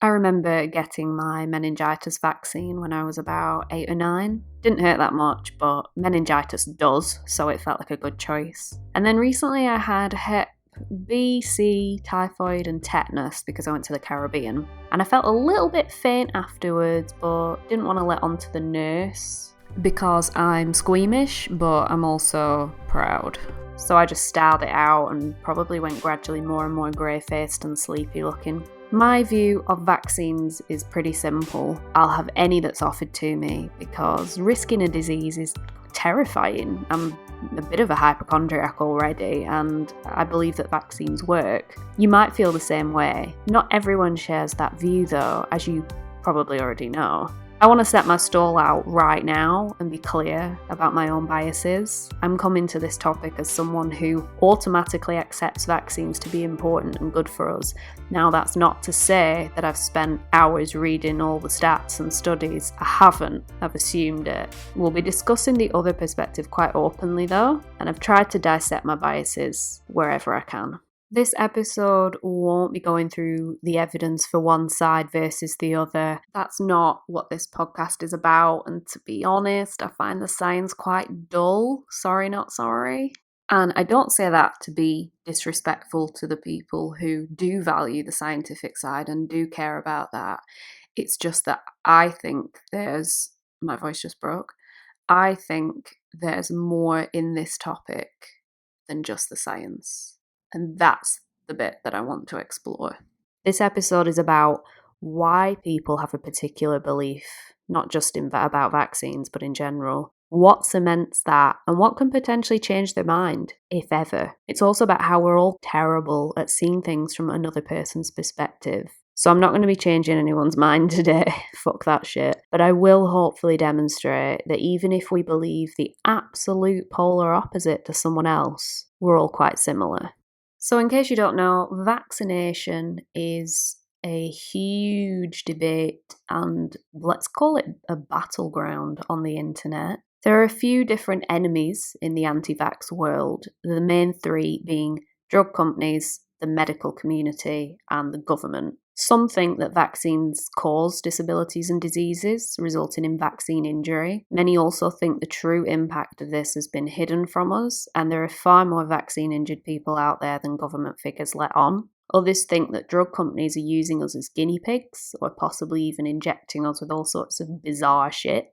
I remember getting my meningitis vaccine when I was about 8 or 9. Didn't hurt that much, but meningitis does, so it felt like a good choice. And then recently I had Hep B, C, typhoid and tetanus because I went to the Caribbean. And I felt a little bit faint afterwards, but didn't want to let on to the nurse because I'm squeamish, but I'm also proud. So I just styled it out and probably went gradually more and more grey-faced and sleepy looking. My view of vaccines is pretty simple. I'll have any that's offered to me because risking a disease is terrifying. I'm a bit of a hypochondriac already and I believe that vaccines work. You might feel the same way. Not everyone shares that view though, as you probably already know. I want to set my stall out right now and be clear about my own biases. I'm coming to this topic as someone who automatically accepts vaccines to be important and good for us. Now, that's not to say that I've spent hours reading all the stats and studies. I haven't. I've assumed it. We'll be discussing the other perspective quite openly though, and I've tried to dissect my biases wherever I can. This episode won't be going through the evidence for one side versus the other. That's not what this podcast is about, and to be honest, I find the science quite dull. Sorry, not sorry. And I don't say that to be disrespectful to the people who do value the scientific side and do care about that. It's just that I think my voice just broke. I think there's more in this topic than just the science. And that's the bit that I want to explore. This episode is about why people have a particular belief, not just about vaccines, but in general. What cements that, and what can potentially change their mind, if ever. It's also about how we're all terrible at seeing things from another person's perspective. So I'm not going to be changing anyone's mind today, fuck that shit. But I will hopefully demonstrate that even if we believe the absolute polar opposite to someone else, we're all quite similar. So in case you don't know, vaccination is a huge debate and let's call it a battleground on the internet. There are a few different enemies in the anti-vax world, the main three being drug companies, the medical community and the government. Some think that vaccines cause disabilities and diseases, resulting in vaccine injury. Many also think the true impact of this has been hidden from us, and there are far more vaccine-injured people out there than government figures let on. Others think that drug companies are using us as guinea pigs, or possibly even injecting us with all sorts of bizarre shit.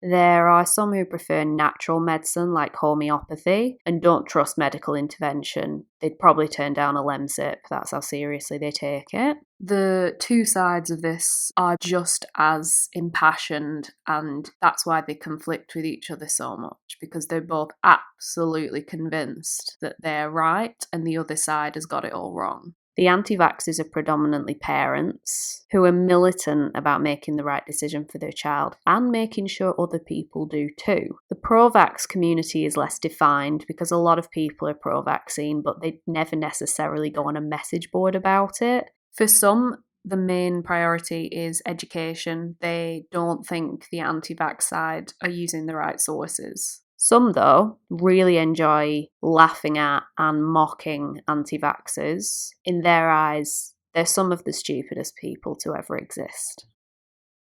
There are some who prefer natural medicine like homeopathy and don't trust medical intervention. They'd probably turn down a Lemsip, that's how seriously they take it. The two sides of this are just as impassioned, and that's why they conflict with each other so much, because they're both absolutely convinced that they're right and the other side has got it all wrong. The anti-vaxxers are predominantly parents who are militant about making the right decision for their child and making sure other people do too. The pro-vax community is less defined because a lot of people are pro-vaccine, but they never necessarily go on a message board about it. For some, the main priority is education. They don't think the anti-vax side are using the right sources. Some, though, really enjoy laughing at and mocking anti-vaxxers. In their eyes, they're some of the stupidest people to ever exist.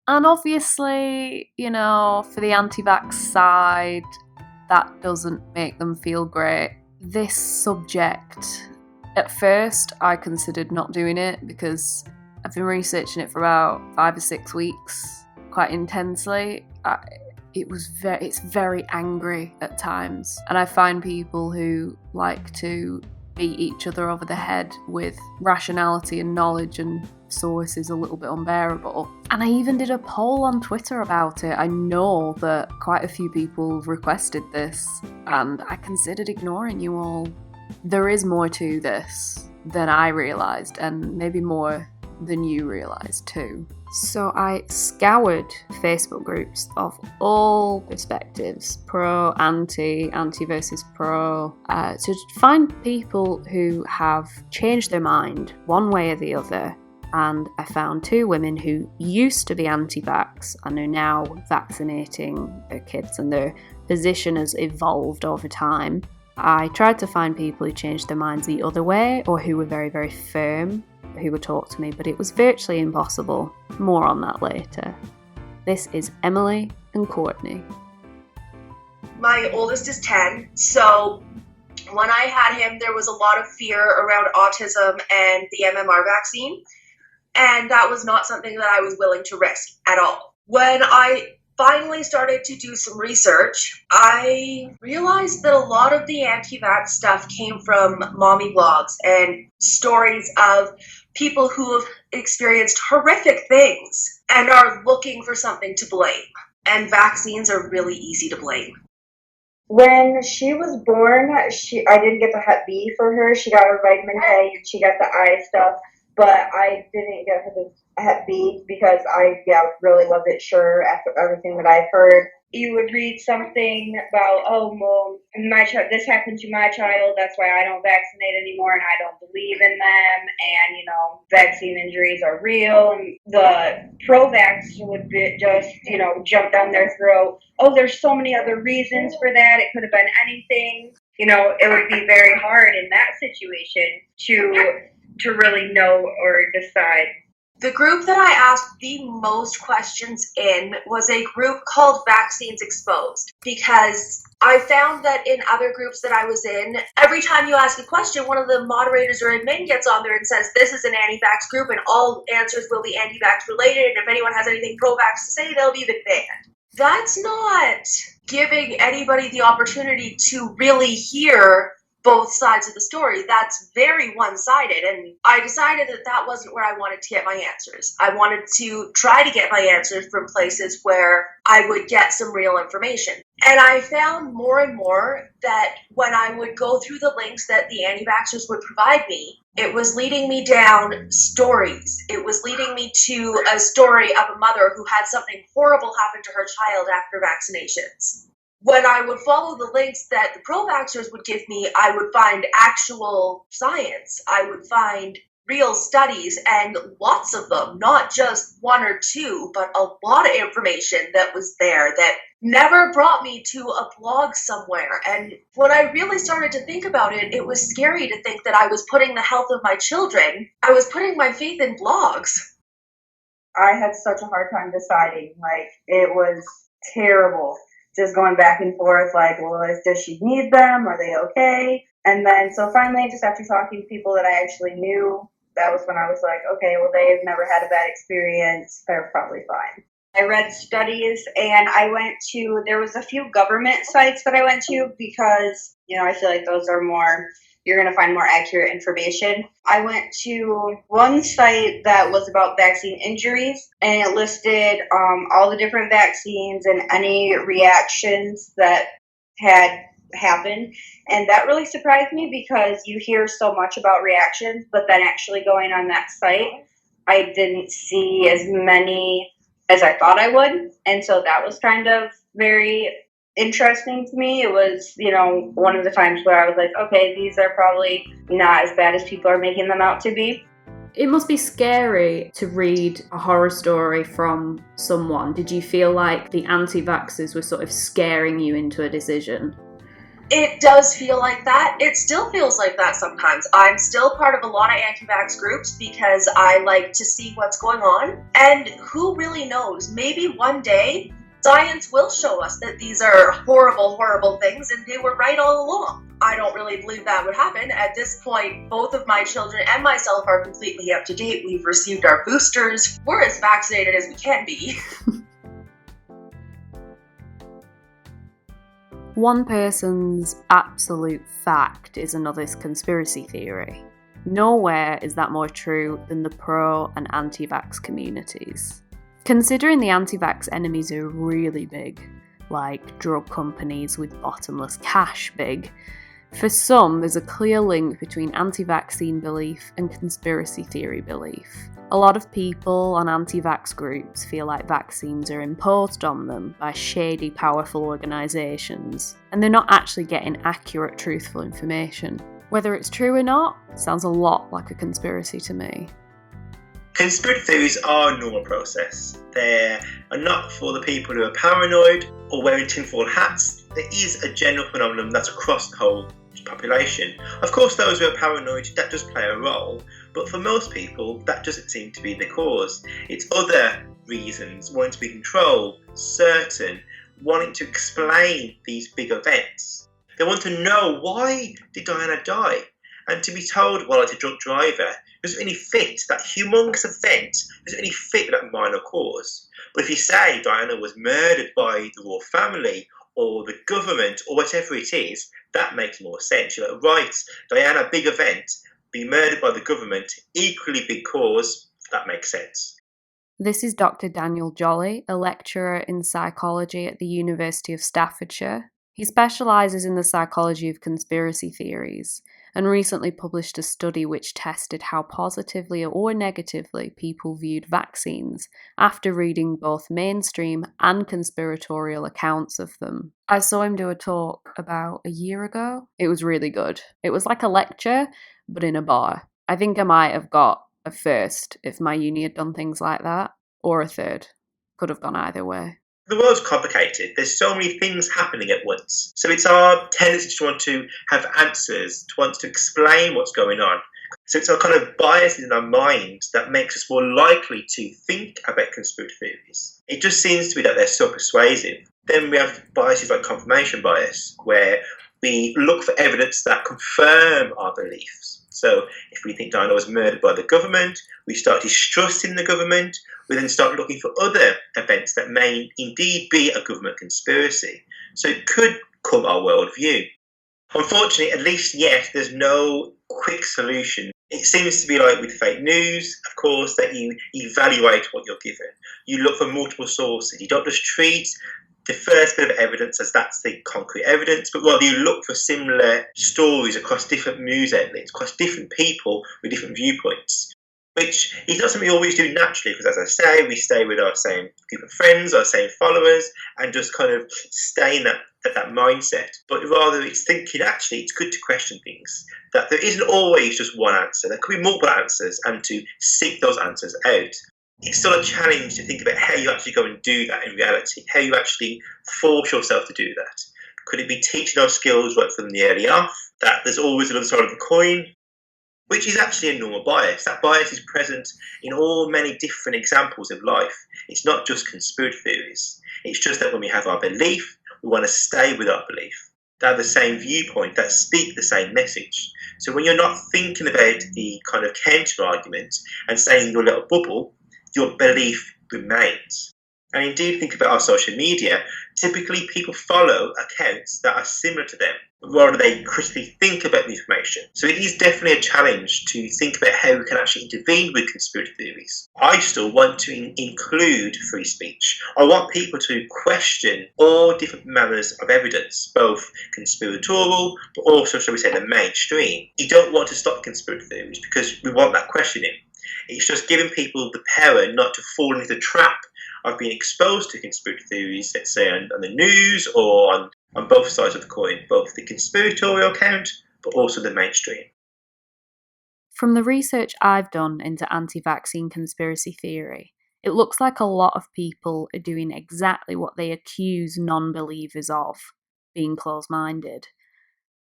And obviously, for the anti-vax side, that doesn't make them feel great. This subject, at first, I considered not doing it because I've been researching it for about 5 or 6 weeks, quite intensely. It's very angry at times, and I find people who like to beat each other over the head with rationality and knowledge and sources a little bit unbearable. And I even did a poll on Twitter about it. I know that quite a few people requested this, and I considered ignoring you all. There is more to this than I realised, and maybe more than you realised too. So I scoured Facebook groups of all perspectives, pro, anti versus pro, to find people who have changed their mind one way or the other. And I found 2 women who used to be anti-vax and are now vaccinating their kids, and their position has evolved over time. I tried to find people who changed their minds the other way or who were very, very firm who would talk to me, but it was virtually impossible. More on that later. This is Emily and Courtney. My oldest is 10, so when I had him, there was a lot of fear around autism and the MMR vaccine, and that was not something that I was willing to risk at all. When I finally started to do some research, I realized that a lot of the anti-vax stuff came from mommy blogs and stories of people who have experienced horrific things and are looking for something to blame. And vaccines are really easy to blame. When she was born, I didn't get the Hep B for her. She got her vitamin K and she got the eye stuff, but I didn't get her the Hep B because I really wasn't sure after everything that I've heard. You would read something about, oh, well, this happened to my child, that's why I don't vaccinate anymore and I don't believe in them, and, vaccine injuries are real, and the pro-vaxxers would just, jump down their throat. Oh, there's so many other reasons for that, it could have been anything. It would be very hard in that situation to really know or decide. The group that I asked the most questions in was a group called Vaccines Exposed, because I found that in other groups that I was in, every time you ask a question, one of the moderators or admin gets on there and says, this is an anti-vax group and all answers will be anti-vax related, and if anyone has anything pro-vax to say, they'll be banned. That's not giving anybody the opportunity to really hear both sides of the story. That's very one-sided, and I decided that that wasn't where I wanted to get my answers. I wanted to try to get my answers from places where I would get some real information. And I found more and more that when I would go through the links that the anti-vaxxers would provide me, it was leading me down stories. It was leading me to a story of a mother who had something horrible happen to her child after vaccinations. When I would follow the links that the pro-vaxxers would give me, I would find actual science. I would find real studies, and lots of them, not just one or two, but a lot of information that was there that never brought me to a blog somewhere. And when I really started to think about it, it was scary to think that I was putting the health of my children, I was putting my faith in blogs. I had such a hard time deciding. It was terrible. Just going back and forth, does she need them? Are they okay? And then, so finally, just after talking to people that I actually knew, that was when I was like, okay, well, they've never had a bad experience. They're probably fine. I read studies, and there was a few government sites that I went to because, I feel like those are you're going to find more accurate information. I went to one site that was about vaccine injuries, and it listed all the different vaccines and any reactions that had happened. And that really surprised me because you hear so much about reactions, but then actually going on that site, I didn't see as many as I thought I would. And so that was kind of very interesting to me. It was, one of the times where I was like, okay, these are probably not as bad as people are making them out to be. It must be scary to read a horror story from someone. Did you feel like the anti-vaxxers were sort of scaring you into a decision? It does feel like that. It still feels like that sometimes. I'm still part of a lot of anti-vax groups because I like to see what's going on. And who really knows? Maybe one day science will show us that these are horrible, horrible things, and they were right all along. I don't really believe that would happen. At this point, both of my children and myself are completely up to date. We've received our boosters. We're as vaccinated as we can be. One person's absolute fact is another's conspiracy theory. Nowhere is that more true than the pro and anti-vax communities. Considering the anti-vax enemies are really big, like drug companies with bottomless cash big, for some there's a clear link between anti-vaccine belief and conspiracy theory belief. A lot of people on anti-vax groups feel like vaccines are imposed on them by shady, powerful organisations, and they're not actually getting accurate, truthful information. Whether it's true or not, sounds a lot like a conspiracy to me. Conspiracy theories are a normal process. They are not for the people who are paranoid or wearing tinfoil hats. There is a general phenomenon that's across the whole population. Of course, those who are paranoid, that does play a role, But for most people, that doesn't seem to be the cause. It's other reasons, wanting to be in control, certain, wanting to explain these big events. They want to know, why did Diana die? And to be told, well, it's a drunk driver, doesn't really fit that humongous event, doesn't really fit that minor cause. But if you say Diana was murdered by the royal family or the government or whatever it is, that makes more sense. You're like, right, Diana, big event, be murdered by the government, equally big cause, that makes sense. This is Dr. Daniel Jolly, a lecturer in psychology at the University of Staffordshire. He specialises in the psychology of conspiracy theories and recently published a study which tested how positively or negatively people viewed vaccines after reading both mainstream and conspiratorial accounts of them. I saw him do a talk about a year ago. It was really good. It was like a lecture, but in a bar. I think I might have got a first if my uni had done things like that, or a third. Could have gone either way. The world's complicated. There's so many things happening at once. So it's our tendency to want to have answers, to want to explain what's going on. So it's our kind of biases in our minds that makes us more likely to think about conspiracy theories. It just seems to be that they're so persuasive. Then we have biases like confirmation bias, where we look for evidence that confirm our beliefs. So if we think Diana was murdered by the government, we start distrusting the government. We then start looking for other events that may indeed be a government conspiracy. So it could come our worldview. Unfortunately, at least yet, there's no quick solution. It seems to be like with fake news, of course, that you evaluate what you're given. You look for multiple sources. You don't just treat the first bit of evidence as that's the concrete evidence, but rather you look for similar stories across different news outlets, across different people with different viewpoints, which is not something we always do naturally, because as I say, we stay with our same group of friends, our same followers, and just kind of stay in that mindset. But rather it's thinking, actually, it's good to question things, that there isn't always just one answer. There could be multiple answers, and to seek those answers out. It's still a challenge to think about how you actually go and do that in reality, how you actually force yourself to do that. Could it be teaching those skills right from the early off, that there's always another side of the coin, which is actually a normal bias. That bias is present in all many different examples of life. It's not just conspiracy theories. It's just that when we have our belief, we want to stay with our belief. They have the same viewpoint, that speak the same message. So when you're not thinking about the kind of counter-argument and staying in your little bubble, your belief remains. And indeed, think about our social media. Typically, people follow accounts that are similar to them, rather they critically think about the information. So it is definitely a challenge to think about how we can actually intervene with conspiracy theories. I still want to include free speech. I want people to question all different manners of evidence, both conspiratorial, but also, shall we say, the mainstream. You don't want to stop conspiracy theories because we want that questioning. It's just giving people the power not to fall into the trap of being exposed to conspiracy theories, let's say on the news or on both sides of the coin, both the conspiratorial account but also the mainstream. From the research I've done into anti-vaccine conspiracy theory, it looks like a lot of people are doing exactly what they accuse non-believers of, being close-minded.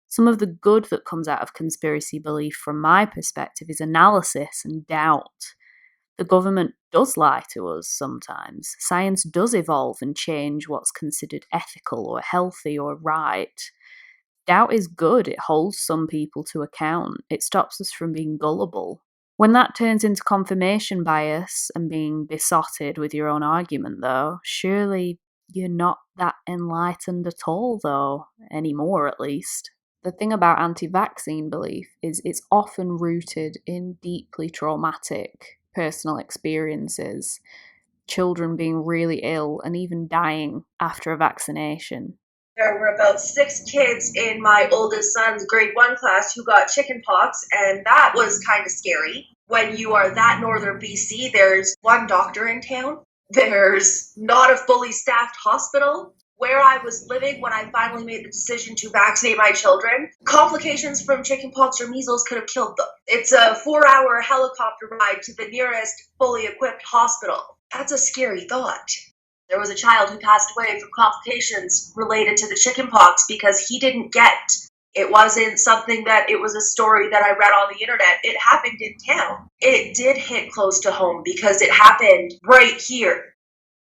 Some of the good that comes out of conspiracy belief from my perspective is analysis and doubt. The government does lie to us sometimes. Science does evolve and change what's considered ethical or healthy or right. Doubt is good. It holds some people to account. It stops us from being gullible. When that turns into confirmation bias and being besotted with your own argument, though, surely you're not that enlightened at all, though, anymore at least. The thing about anti-vaccine belief is it's often rooted in deeply traumatic personal experiences, children being really ill and even dying after a vaccination. There were about 6 kids in my oldest son's grade 1 class who got chickenpox, and that was kind of scary. When you are that northern BC, there's one doctor in town. There's not a fully staffed hospital. Where I was living when I finally made the decision to vaccinate my children, complications from chickenpox or measles could have killed them. It's a 4-hour helicopter ride to the nearest fully equipped hospital. That's a scary thought. There was a child who passed away from complications related to the chickenpox because he didn't get It wasn't something that it was a story that I read on the internet. It happened in town. It did hit close to home because it happened right here.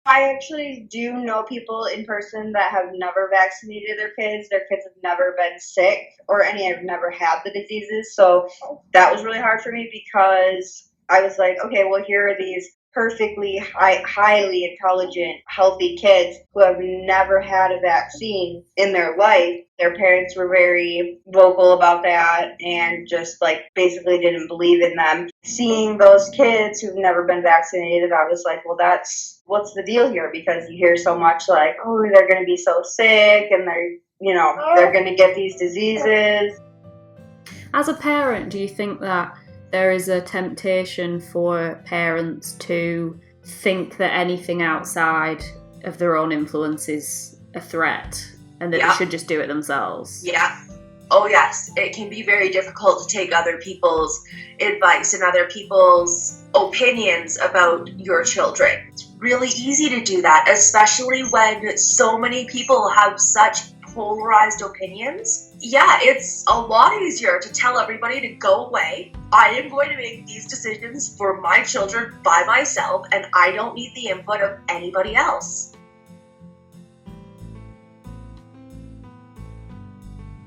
I actually do know people in person that have never vaccinated their kids. Their kids have never been sick or any have never had the diseases. So that was really hard for me because I was like, okay, well, here are these perfectly highly intelligent, healthy kids who have never had a vaccine in their life. Their parents were very vocal about that and just like basically didn't believe in them. Seeing those kids who've never been vaccinated, I was like, well, what's the deal here? Because you hear so much like, oh, they're going to be so sick and they're going to get these diseases. As a parent, do you think that there is a temptation for parents to think that anything outside of their own influence is a threat and that they should just do it themselves? Yeah. Oh, yes. It can be very difficult to take other people's advice and other people's opinions about your children. It's really easy to do that, especially when so many people have such polarized opinions. Yeah, it's a lot easier to tell everybody to go away. I am going to make these decisions for my children by myself, and I don't need the input of anybody else.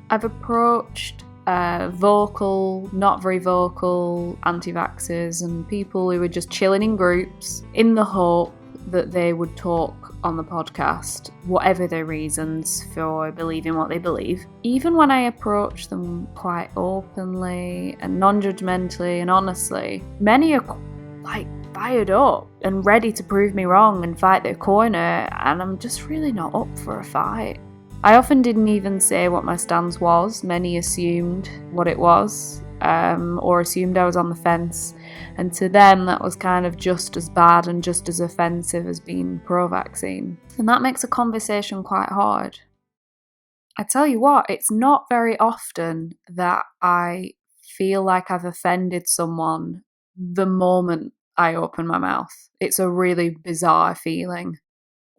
I've approached vocal, not very vocal anti-vaxxers and people who are just chilling in groups in the hope that they would talk on the podcast, whatever their reasons for believing what they believe. Even when I approach them quite openly and non-judgmentally and honestly, many are like fired up and ready to prove me wrong and fight their corner, and I'm just really not up for a fight. I often didn't even say what my stance was. Many assumed what it was, or assumed I was on the fence. And to them, that was kind of just as bad and just as offensive as being pro-vaccine. And that makes a conversation quite hard. I tell you what, it's not very often that I feel like I've offended someone the moment I open my mouth. It's a really bizarre feeling.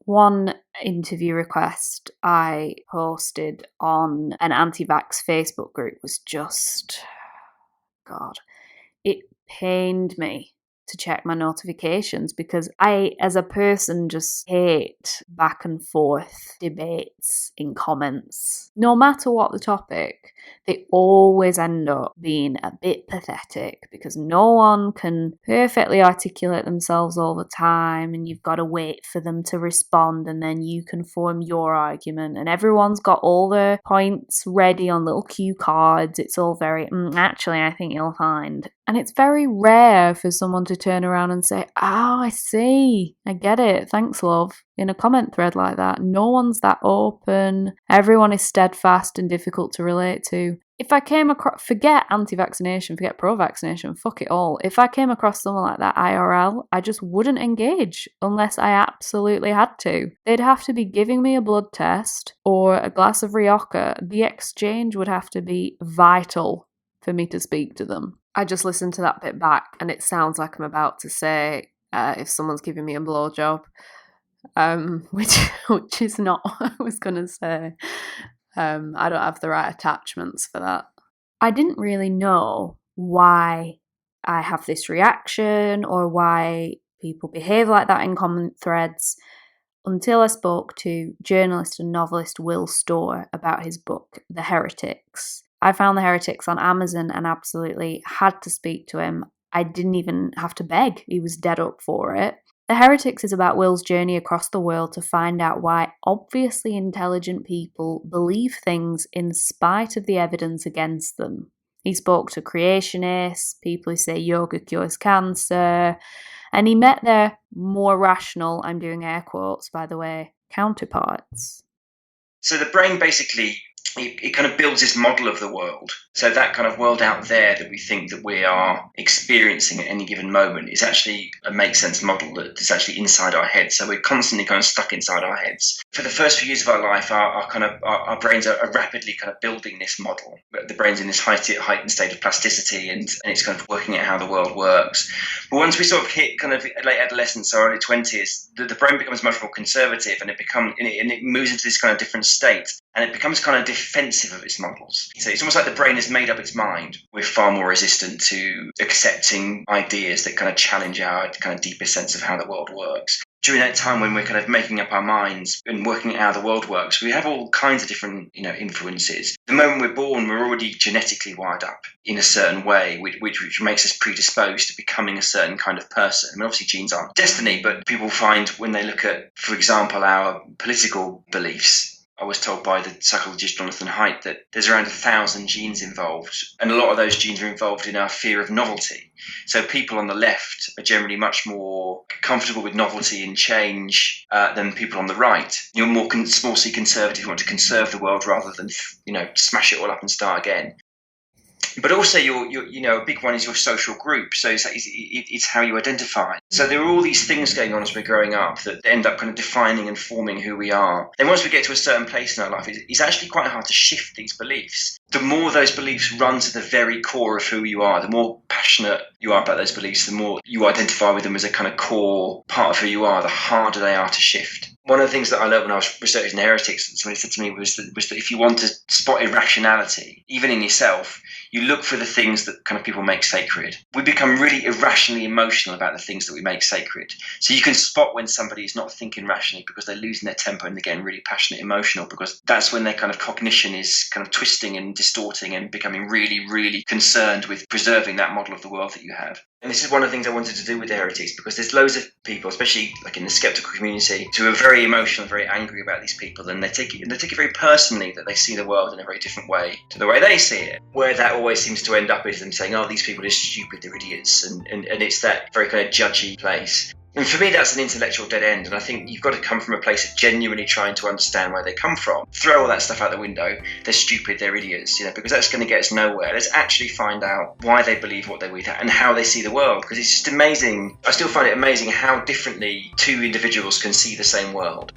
One interview request I posted on an anti-vax Facebook group was just, God, it pained me to check my notifications because I, as a person, just hate back and forth debates in comments. No matter what the topic, they always end up being a bit pathetic because no one can perfectly articulate themselves all the time and you've got to wait for them to respond and then you can form your argument and everyone's got all their points ready on little cue cards. It's all very, actually, I think you'll find. And it's very rare for someone to turn around and say, oh, I see, I get it, thanks love, in a comment thread like that. No one's that open. Everyone is steadfast and difficult to relate to. If I came across, forget anti-vaccination, forget pro-vaccination, fuck it all. If I came across someone like that IRL, I just wouldn't engage unless I absolutely had to. They'd have to be giving me a blood test or a glass of Rioja. The exchange would have to be vital for me to speak to them. I just listened to that bit back and it sounds like I'm about to say, if someone's giving me a blowjob, which is not what I was going to say. I don't have the right attachments for that. I didn't really know why I have this reaction or why people behave like that in comment threads until I spoke to journalist and novelist Will Storr about his book, The Heretics. I found The Heretics on Amazon and absolutely had to speak to him. I didn't even have to beg. He was dead up for it. The Heretics is about Will's journey across the world to find out why obviously intelligent people believe things in spite of the evidence against them. He spoke to creationists, people who say yoga cures cancer, and he met their more rational, I'm doing air quotes by the way, counterparts. So the brain basically, it kind of builds this model of the world. So that kind of world out there that we think that we are experiencing at any given moment is actually a make sense model that is actually inside our heads. So we're constantly kind of stuck inside our heads. For the first few years of our life, our brains are rapidly kind of building this model. The brain's in this heightened state of plasticity, and it's kind of working out how the world works. But once we sort of hit kind of late adolescence or early 20s, the brain becomes much more conservative, and it moves into this kind of different state. And it becomes kind of defensive of its models. So it's almost like the brain has made up its mind. We're far more resistant to accepting ideas that kind of challenge our kind of deeper sense of how the world works. During that time when we're kind of making up our minds and working out how the world works, we have all kinds of different, influences. The moment we're born, we're already genetically wired up in a certain way, which makes us predisposed to becoming a certain kind of person. I mean, obviously genes aren't destiny, but people find when they look at, for example, our political beliefs, I was told by the psychologist Jonathan Haidt that there's around 1,000 genes involved, and a lot of those genes are involved in our fear of novelty. So people on the left are generally much more comfortable with novelty and change than people on the right. You're more C conservative, you want to conserve the world rather than smash it all up and start again. But also, a big one is your social group. So it's how you identify. So there are all these things going on as we're growing up that end up kind of defining and forming who we are. Then once we get to a certain place in our life, it's actually quite hard to shift these beliefs. The more those beliefs run to the very core of who you are, the more passionate you are about those beliefs, the more you identify with them as a kind of core part of who you are, the harder they are to shift. One of the things that I learned when I was researching Heretics, somebody said to me, was that if you want to spot irrationality, even in yourself, you look for the things that kind of people make sacred. We become really irrationally emotional about the things that we make sacred. So you can spot when somebody is not thinking rationally because they're losing their temper and they're getting really passionate, emotional, because that's when their kind of cognition is kind of twisting and distorting and becoming really, really concerned with preserving that model of the world that you have. And this is one of the things I wanted to do with Heretics, because there's loads of people, especially like in the skeptical community, who are very emotional, very angry about these people, and they take it very personally that they see the world in a very different way to the way they see it. Where that always seems to end up is them saying, "Oh, these people are stupid, they're idiots," and it's that very kind of judgy place. And for me, that's an intellectual dead end. And I think you've got to come from a place of genuinely trying to understand where they come from. Throw all that stuff out the window. They're stupid, they're idiots, because that's going to get us nowhere. Let's actually find out why they believe what they believe and how they see the world. Because it's just amazing. I still find it amazing how differently two individuals can see the same world.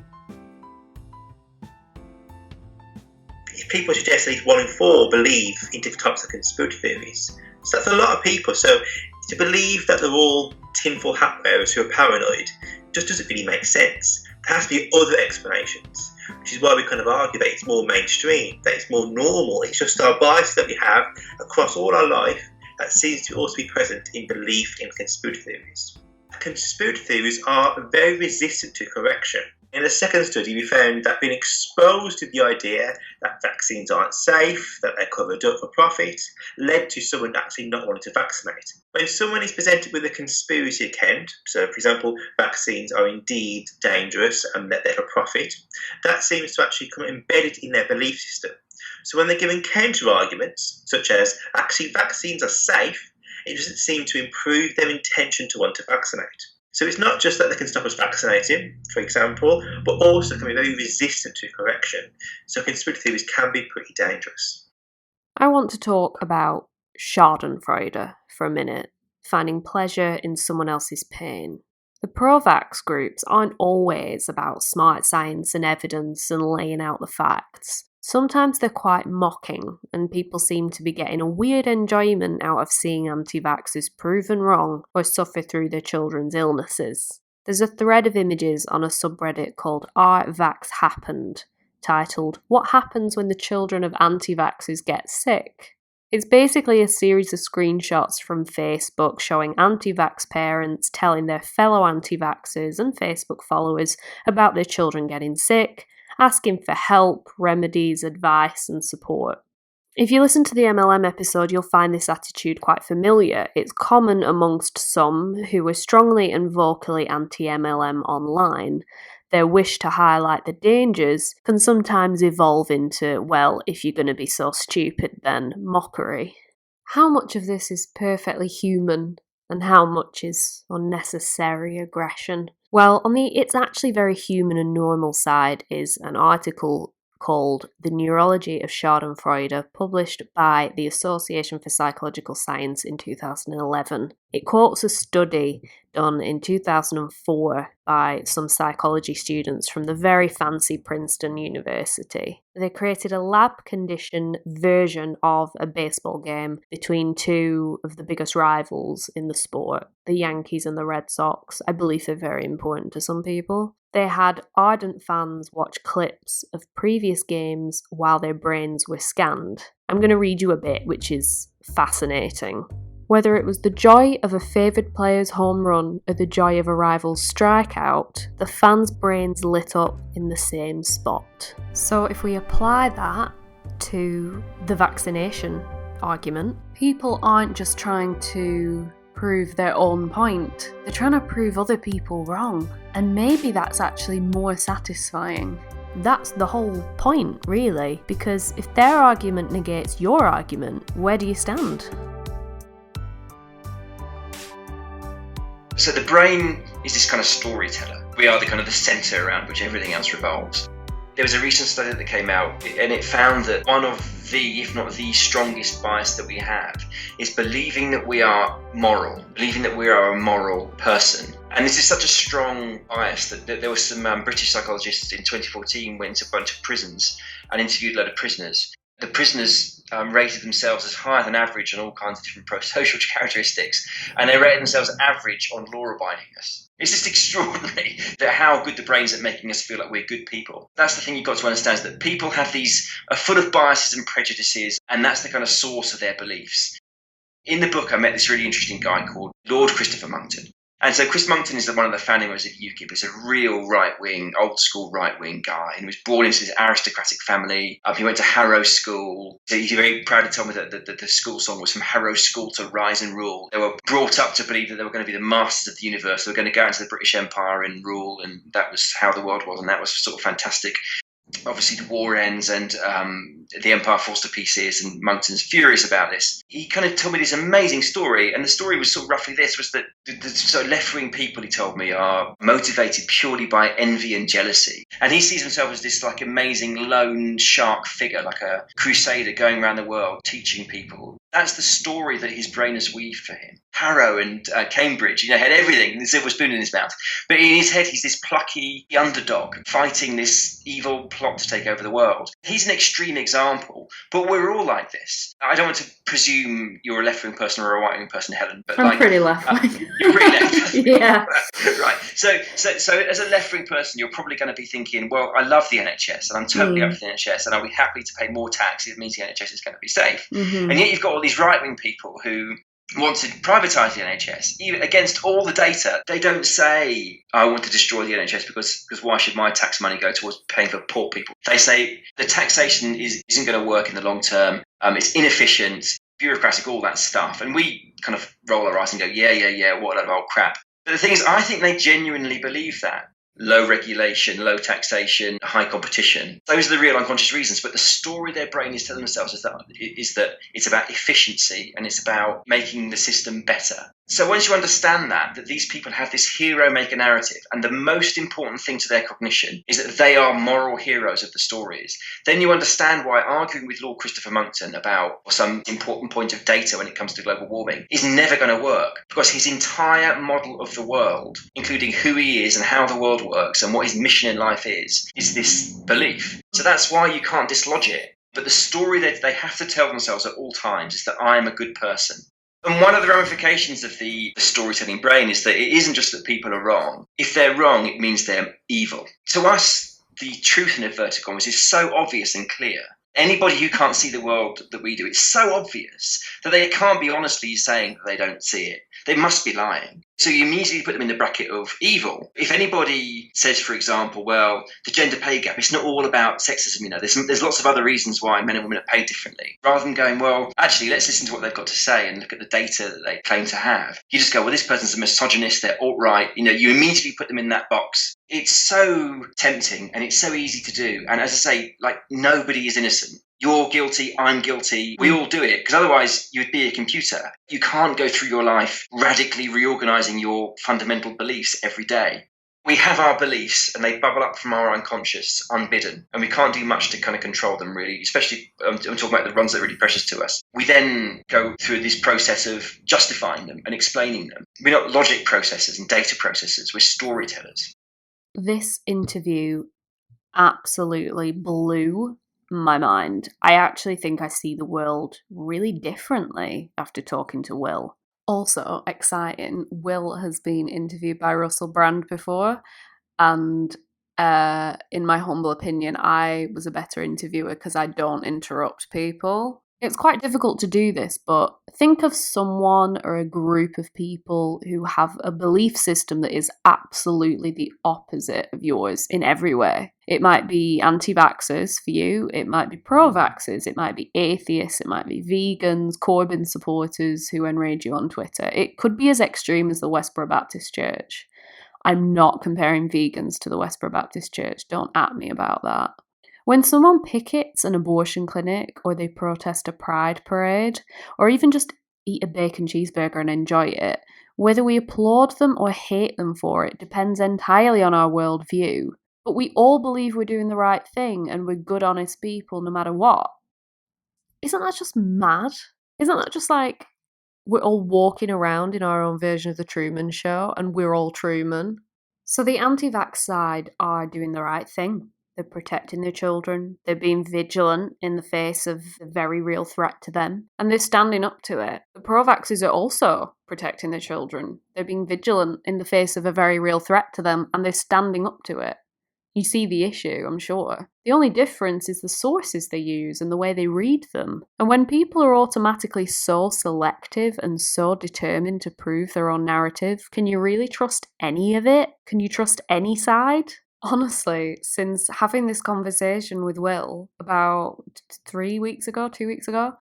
If people suggest at least 1 in 4 believe in different types of conspiracy theories, so that's a lot of people. So to believe that they're all tinfoil hat wearers who are paranoid just doesn't really make sense. There has to be other explanations, which is why we kind of argue that it's more mainstream, that it's more normal. It's just our bias that we have across all our life that seems to also be present in belief in conspiracy theories. Conspiracy theories are very resistant to correction. In a second study, we found that being exposed to the idea that vaccines aren't safe, that they're covered up for profit, led to someone actually not wanting to vaccinate. When someone is presented with a conspiracy account, so for example, vaccines are indeed dangerous and that they're for profit, that seems to actually come embedded in their belief system. So when they're given counter-arguments, such as actually vaccines are safe, it doesn't seem to improve their intention to want to vaccinate. So it's not just that they can stop us vaccinating, for example, but also can be very resistant to correction. So conspiracy theories can be pretty dangerous. I want to talk about Schnadenfreude for a minute, finding pleasure in someone else's pain. The pro-vax groups aren't always about smart science and evidence and laying out the facts. Sometimes they're quite mocking, and people seem to be getting a weird enjoyment out of seeing anti-vaxxers proven wrong or suffer through their children's illnesses. There's a thread of images on a subreddit called #VaxHappened, titled "What Happens When the Children of Anti-Vaxxers Get Sick?" It's basically a series of screenshots from Facebook showing anti-vax parents telling their fellow anti-vaxxers and Facebook followers about their children getting sick, asking for help, remedies, advice, and support. If you listen to the MLM episode, you'll find this attitude quite familiar. It's common amongst some who are strongly and vocally anti-MLM online. Their wish to highlight the dangers can sometimes evolve into, well, if you're going to be so stupid, then mockery. How much of this is perfectly human, and how much is unnecessary aggression? Well, on the it's actually very human and normal side is an article called The Neurology of Schnadenfreude, published by the Association for Psychological Science in 2011. It quotes a study done in 2004 by some psychology students from the very fancy Princeton University. They created a lab-conditioned version of a baseball game between two of the biggest rivals in the sport, the Yankees and the Red Sox. I believe they're very important to some people. They had ardent fans watch clips of previous games while their brains were scanned. I'm going to read you a bit, which is fascinating. Whether it was the joy of a favoured player's home run or the joy of a rival's strikeout, the fans' brains lit up in the same spot. So if we apply that to the vaccination argument, people aren't just trying to prove their own point, they're trying to prove other people wrong. And maybe that's actually more satisfying. That's the whole point, really, because if their argument negates your argument, where do you stand? So the brain is this kind of storyteller. We are the kind of the centre around which everything else revolves. There was a recent study that came out, and it found that one of the, if not the strongest bias that we have is believing that we are moral, believing that we are a moral person. And this is such a strong bias that there were some British psychologists in 2014 went to a bunch of prisons and interviewed a lot of prisoners. The prisoners rated themselves as higher than average on all kinds of different pro-social characteristics, and they rated themselves average on law-abidingness. It's just extraordinary that how good the brain's at making us feel like we're good people. That's the thing you've got to understand, is that people have are full of biases and prejudices, and that's the kind of source of their beliefs. In the book, I met this really interesting guy called Lord Christopher Monckton. And so Chris Monckton is one of the founding members of UKIP. He's a real right-wing, old-school right-wing guy. And he was born into this aristocratic family. He went to Harrow School. So he very proudly told me that the school song was From Harrow School to Rise and Rule. They were brought up to believe that they were going to be the masters of the universe. They were going to go into the British Empire and rule, and that was how the world was, and that was sort of fantastic. Obviously, the war ends and the empire falls to pieces, and Monckton's furious about this. He kind of told me this amazing story, and the story was sort of roughly this, was that the sort of left-wing people, he told me, are motivated purely by envy and jealousy. And he sees himself as this like amazing lone shark figure, like a crusader going around the world teaching people. That's the story that his brain has weaved for him. Harrow and Cambridge, had everything, the silver spoon in his mouth. But in his head, he's this plucky underdog fighting this evil plot to take over the world. He's an extreme example, but we're all like this. I don't want to presume you're a left-wing person or a right-wing person, Helen, but I'm pretty left-wing. You're pretty left-wing. Yeah. Right. So as a left-wing person, you're probably going to be thinking, well, I love the NHS and I'm totally up for the NHS and I'll be happy to pay more tax if it means the NHS is going to be safe. Mm-hmm. And yet you've got all these right-wing people who want to privatise the NHS, even against all the data. They don't say, I want to destroy the NHS because why should my tax money go towards paying for poor people? They say the taxation isn't going to work in the long term. It's inefficient, bureaucratic, all that stuff. And we kind of roll our eyes and go, yeah, what a load of old crap. But the thing is, I think they genuinely believe that. Low regulation, low taxation, high competition. Those are the real unconscious reasons. But the story their brain is telling themselves is that it's about efficiency and it's about making the system better. So once you understand that these people have this hero-maker narrative, and the most important thing to their cognition is that they are moral heroes of the stories, then you understand why arguing with Lord Christopher Monckton about some important point of data when it comes to global warming is never going to work, because his entire model of the world, including who he is and how the world works and what his mission in life is this belief. So that's why you can't dislodge it. But the story that they have to tell themselves at all times is that I am a good person. And one of the ramifications of the storytelling brain is that it isn't just that people are wrong. If they're wrong, it means they're evil. To us, the truth in inverted commas is so obvious and clear. Anybody who can't see the world that we do, it's so obvious that they can't be honestly saying that they don't see it. They must be lying. So you immediately put them in the bracket of evil. If anybody says, for example, well, the gender pay gap, it's not all about sexism, there's lots of other reasons why men and women are paid differently. Rather than going, well, actually, let's listen to what they've got to say and look at the data that they claim to have. You just go, well, this person's a misogynist, they're alt-right. You immediately put them in that box. It's so tempting and it's so easy to do. And as I say, nobody is innocent. You're guilty, I'm guilty, we all do it, because otherwise you'd be a computer. You can't go through your life radically reorganising your fundamental beliefs every day. We have our beliefs and they bubble up from our unconscious unbidden, and we can't do much to kind of control them really, especially I'm talking about the ones that are really precious to us. We then go through this process of justifying them and explaining them. We're not logic processors and data processors, we're storytellers. This interview absolutely blew my mind. I actually think I see the world really differently after talking to Will. Also exciting, Will has been interviewed by Russell Brand before, and in my humble opinion, I was a better interviewer because I don't interrupt people. It's quite difficult to do this, but think of someone or a group of people who have a belief system that is absolutely the opposite of yours in every way. It might be anti-vaxxers for you, it might be pro-vaxxers, it might be atheists, it might be vegans, Corbyn supporters who enrage you on Twitter. It could be as extreme as the Westboro Baptist Church. I'm not comparing vegans to the Westboro Baptist Church, don't at me about that. When someone pickets an abortion clinic, or they protest a pride parade, or even just eat a bacon cheeseburger and enjoy it, whether we applaud them or hate them for it depends entirely on our worldview. But we all believe we're doing the right thing and we're good, honest people no matter what. Isn't that just mad? Isn't that just like we're all walking around in our own version of the Truman Show and we're all Truman? So the anti-vax side are doing the right thing. They're protecting their children, they're being vigilant in the face of a very real threat to them, and they're standing up to it. The pro-vaxxers are also protecting their children. They're being vigilant in the face of a very real threat to them, and they're standing up to it. You see the issue, I'm sure. The only difference is the sources they use and the way they read them. And when people are automatically so selective and so determined to prove their own narrative, can you really trust any of it? Can you trust any side? Honestly, since having this conversation with Will about 2 weeks ago,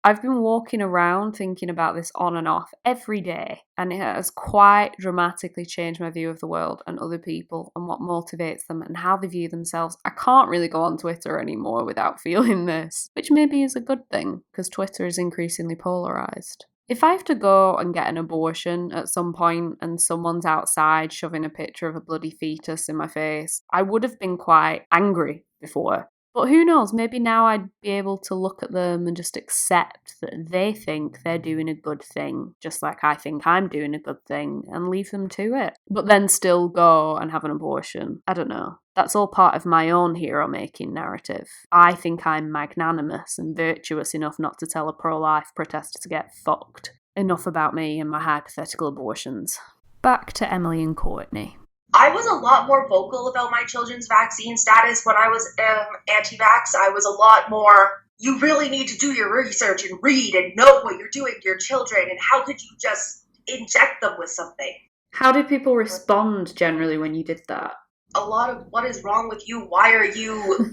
I've been walking around thinking about this on and off every day, and it has quite dramatically changed my view of the world and other people and what motivates them and how they view themselves. I can't really go on Twitter anymore without feeling this, which maybe is a good thing because Twitter is increasingly polarised. If I have to go and get an abortion at some point and someone's outside shoving a picture of a bloody fetus in my face, I would have been quite angry before. But who knows, maybe now I'd be able to look at them and just accept that they think they're doing a good thing, just like I think I'm doing a good thing, and leave them to it. But then still go and have an abortion. I don't know. That's all part of my own hero-making narrative. I think I'm magnanimous and virtuous enough not to tell a pro-life protester to get fucked. Enough about me and my hypothetical abortions. Back to Emily and Courtney. I was a lot more vocal about my children's vaccine status when I was anti-vax. I was a lot more, you really need to do your research and read and know what you're doing to your children, and how could you just inject them with something? How did people respond generally when you did that? A lot of, what is wrong with you? Why are you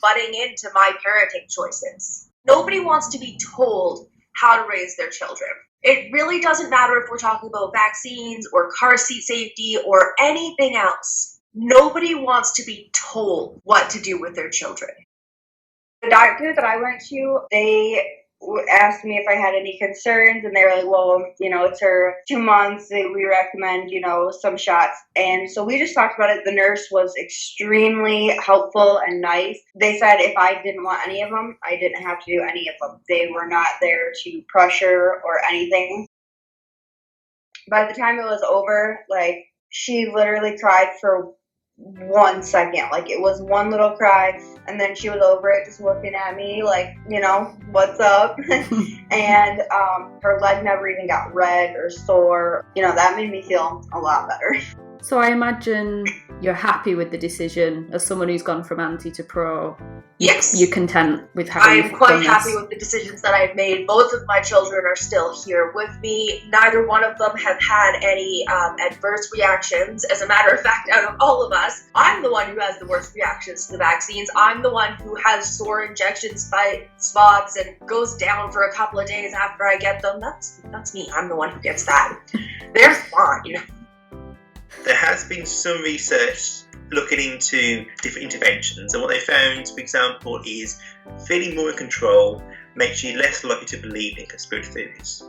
butting into my parenting choices? Nobody wants to be told how to raise their children. It really doesn't matter if we're talking about vaccines or car seat safety or anything else. Nobody wants to be told what to do with their children. The doctor that I went to, they asked me if I had any concerns, and they were like, well, it's her 2 months, we recommend, some shots. And so we just talked about it. The nurse was extremely helpful and nice. They said if I didn't want any of them, I didn't have to do any of them. They were not there to pressure or anything. By the time it was over, she literally cried for 1 second. It was one little cry, and then she was over it, just looking at me what's up? And her leg never even got red or sore. That made me feel a lot better. So I imagine you're happy with the decision as someone who's gone from anti to pro. Yes. You're content with having I'm quite happy with the decisions that I've made. Both of my children are still here with me. Neither one of them have had any adverse reactions. As a matter of fact, out of all of us, I'm the one who has the worst reactions to the vaccines. I'm the one who has sore injection spots and goes down for a couple of days after I get them. That's me. I'm the one who gets that. They're fine. There has been some research looking into different interventions, and what they found, for example, is feeling more in control makes you less likely to believe in conspiracy theories.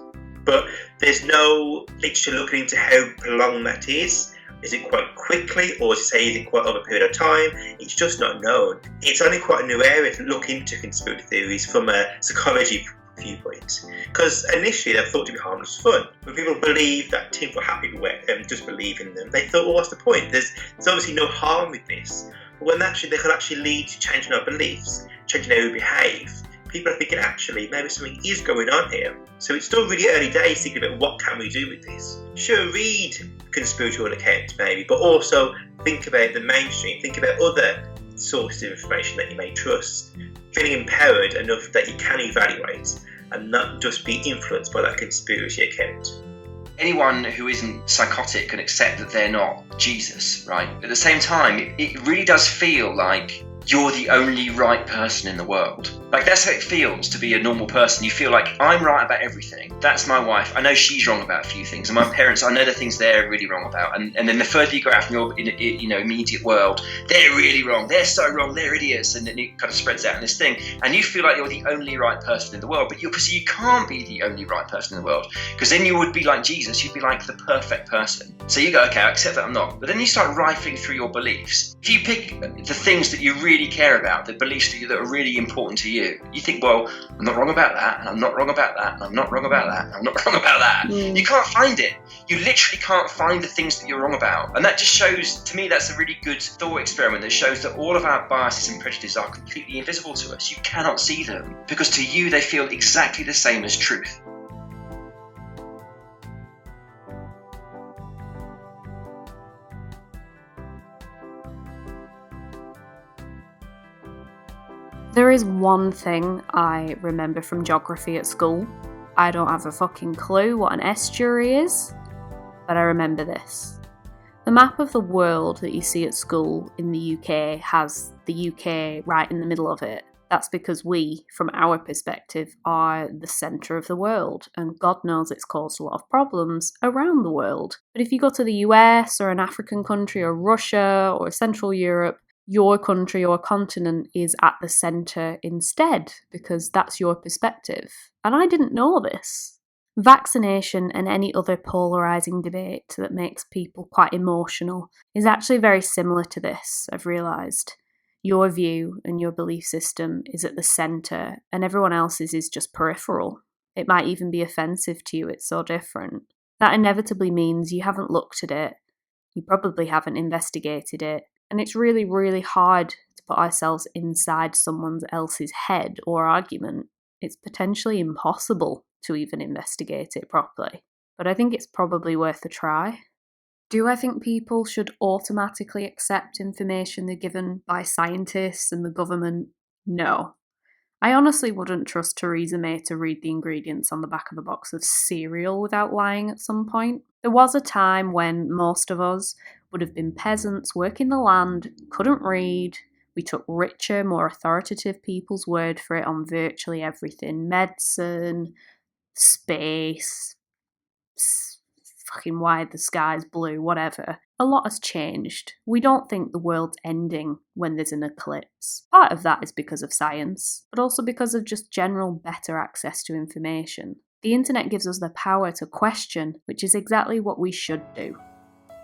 But there's no literature looking into how prolonged that is, Is it quite quickly, or is it quite over a period of time? It's just not known. It's only quite a new area to look into conspiracy theories from a psychology viewpoint, because initially they're thought to be harmless fun. When people believe that tinfoil hat people wear them, just believe in them, they thought, well, what's the point? There's obviously no harm with this. But when actually they could actually lead to changing our beliefs, changing how we behave, people are thinking, actually, maybe something is going on here. So it's still really early days thinking about what can we do with this. Sure, read conspiratorial accounts maybe, but also think about the mainstream, think about other sources of information that you may trust, feeling empowered enough that you can evaluate and not just be influenced by that conspiracy account. Anyone who isn't psychotic can accept that they're not Jesus, right? At the same time, it really does feel like you're the only right person in the world. Like, that's how it feels to be a normal person. You feel like, I'm right about everything. That's my wife. I know she's wrong about a few things. And my parents, I know the things they're really wrong about. And then the further you go out from your immediate world, they're really wrong. They're so wrong. They're idiots. And then it kind of spreads out in this thing. And you feel like you're the only right person in the world. But you can't be the only right person in the world. Because then you would be like Jesus. You'd be like the perfect person. So you go, okay, I accept that I'm not. But then you start rifling through your beliefs. If you pick the things that you really care about, the beliefs that are really important to you, you think, well, I'm not wrong about that, and I'm not wrong about that, and I'm not wrong about that, and I'm not wrong about that. You can't find it. You literally can't find the things that you're wrong about. And that just shows, to me, that's a really good thought experiment that shows that all of our biases and prejudices are completely invisible to us. You cannot see them, because to you they feel exactly the same as truth. There is one thing I remember from geography at school. I don't have a fucking clue what an estuary is, but I remember this. The map of the world that you see at school in the UK has the UK right in the middle of it. That's because we, from our perspective, are the centre of the world, and God knows it's caused a lot of problems around the world. But if you go to the US or an African country or Russia or Central Europe, your country or continent is at the centre instead, because that's your perspective. And I didn't know this. Vaccination and any other polarising debate that makes people quite emotional is actually very similar to this, I've realised. Your view and your belief system is at the centre, and everyone else's is just peripheral. It might even be offensive to you, it's so different. That inevitably means you haven't looked at it, you probably haven't investigated it, and it's really, really hard to put ourselves inside someone else's head or argument. It's potentially impossible to even investigate it properly. But I think it's probably worth a try. Do I think people should automatically accept information they're given by scientists and the government? No. I honestly wouldn't trust Theresa May to read the ingredients on the back of a box of cereal without lying at some point. There was a time when most of us would have been peasants working the land, couldn't read. We took richer, more authoritative people's word for it on virtually everything. Medicine, space, fucking why the sky's blue, whatever. A lot has changed. We don't think the world's ending when there's an eclipse. Part of that is because of science, but also because of just general better access to information. The internet gives us the power to question, which is exactly what we should do.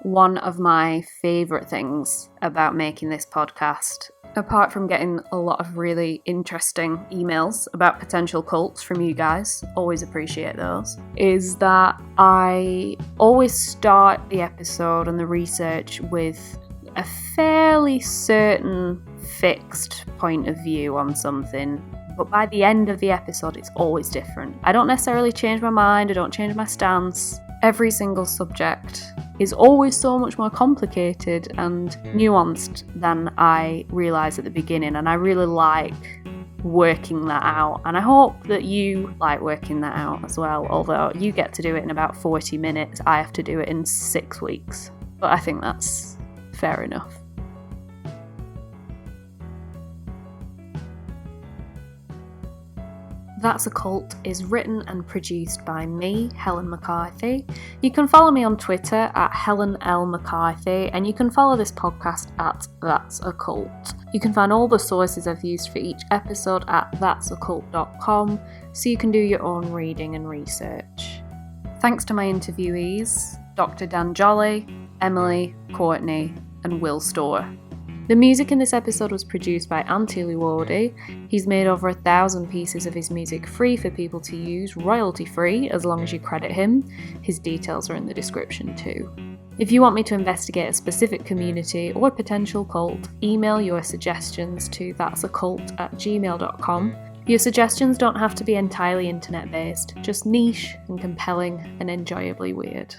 One of my favourite things about making this podcast, apart from getting a lot of really interesting emails about potential cults from you guys, always appreciate those, is that I always start the episode and the research with a fairly certain fixed point of view on something. But by the end of the episode, it's always different. I don't necessarily change my mind, I don't change my stance. Every single subject is always so much more complicated and nuanced than I realised at the beginning, and I really like working that out, and I hope that you like working that out as well, although you get to do it in about 40 minutes, I have to do it in 6 weeks, but I think that's fair enough. That's a Cult is written and produced by me, Helen McCarthy. You can follow me on Twitter at Helen L. McCarthy, and you can follow this podcast at That's a Cult. You can find all the sources I've used for each episode at thatsacult.com, so you can do your own reading and research. Thanks to my interviewees, Dr. Dan Jolly, Emily, Courtney, and Will Storr. The music in this episode was produced by Anti-vaxxers. He's made over 1,000 pieces of his music free for people to use, royalty free, as long as you credit him. His details are in the description too. If you want me to investigate a specific community or potential cult, email your suggestions to thatsacult@gmail.com. Your suggestions don't have to be entirely internet based, just niche and compelling and enjoyably weird.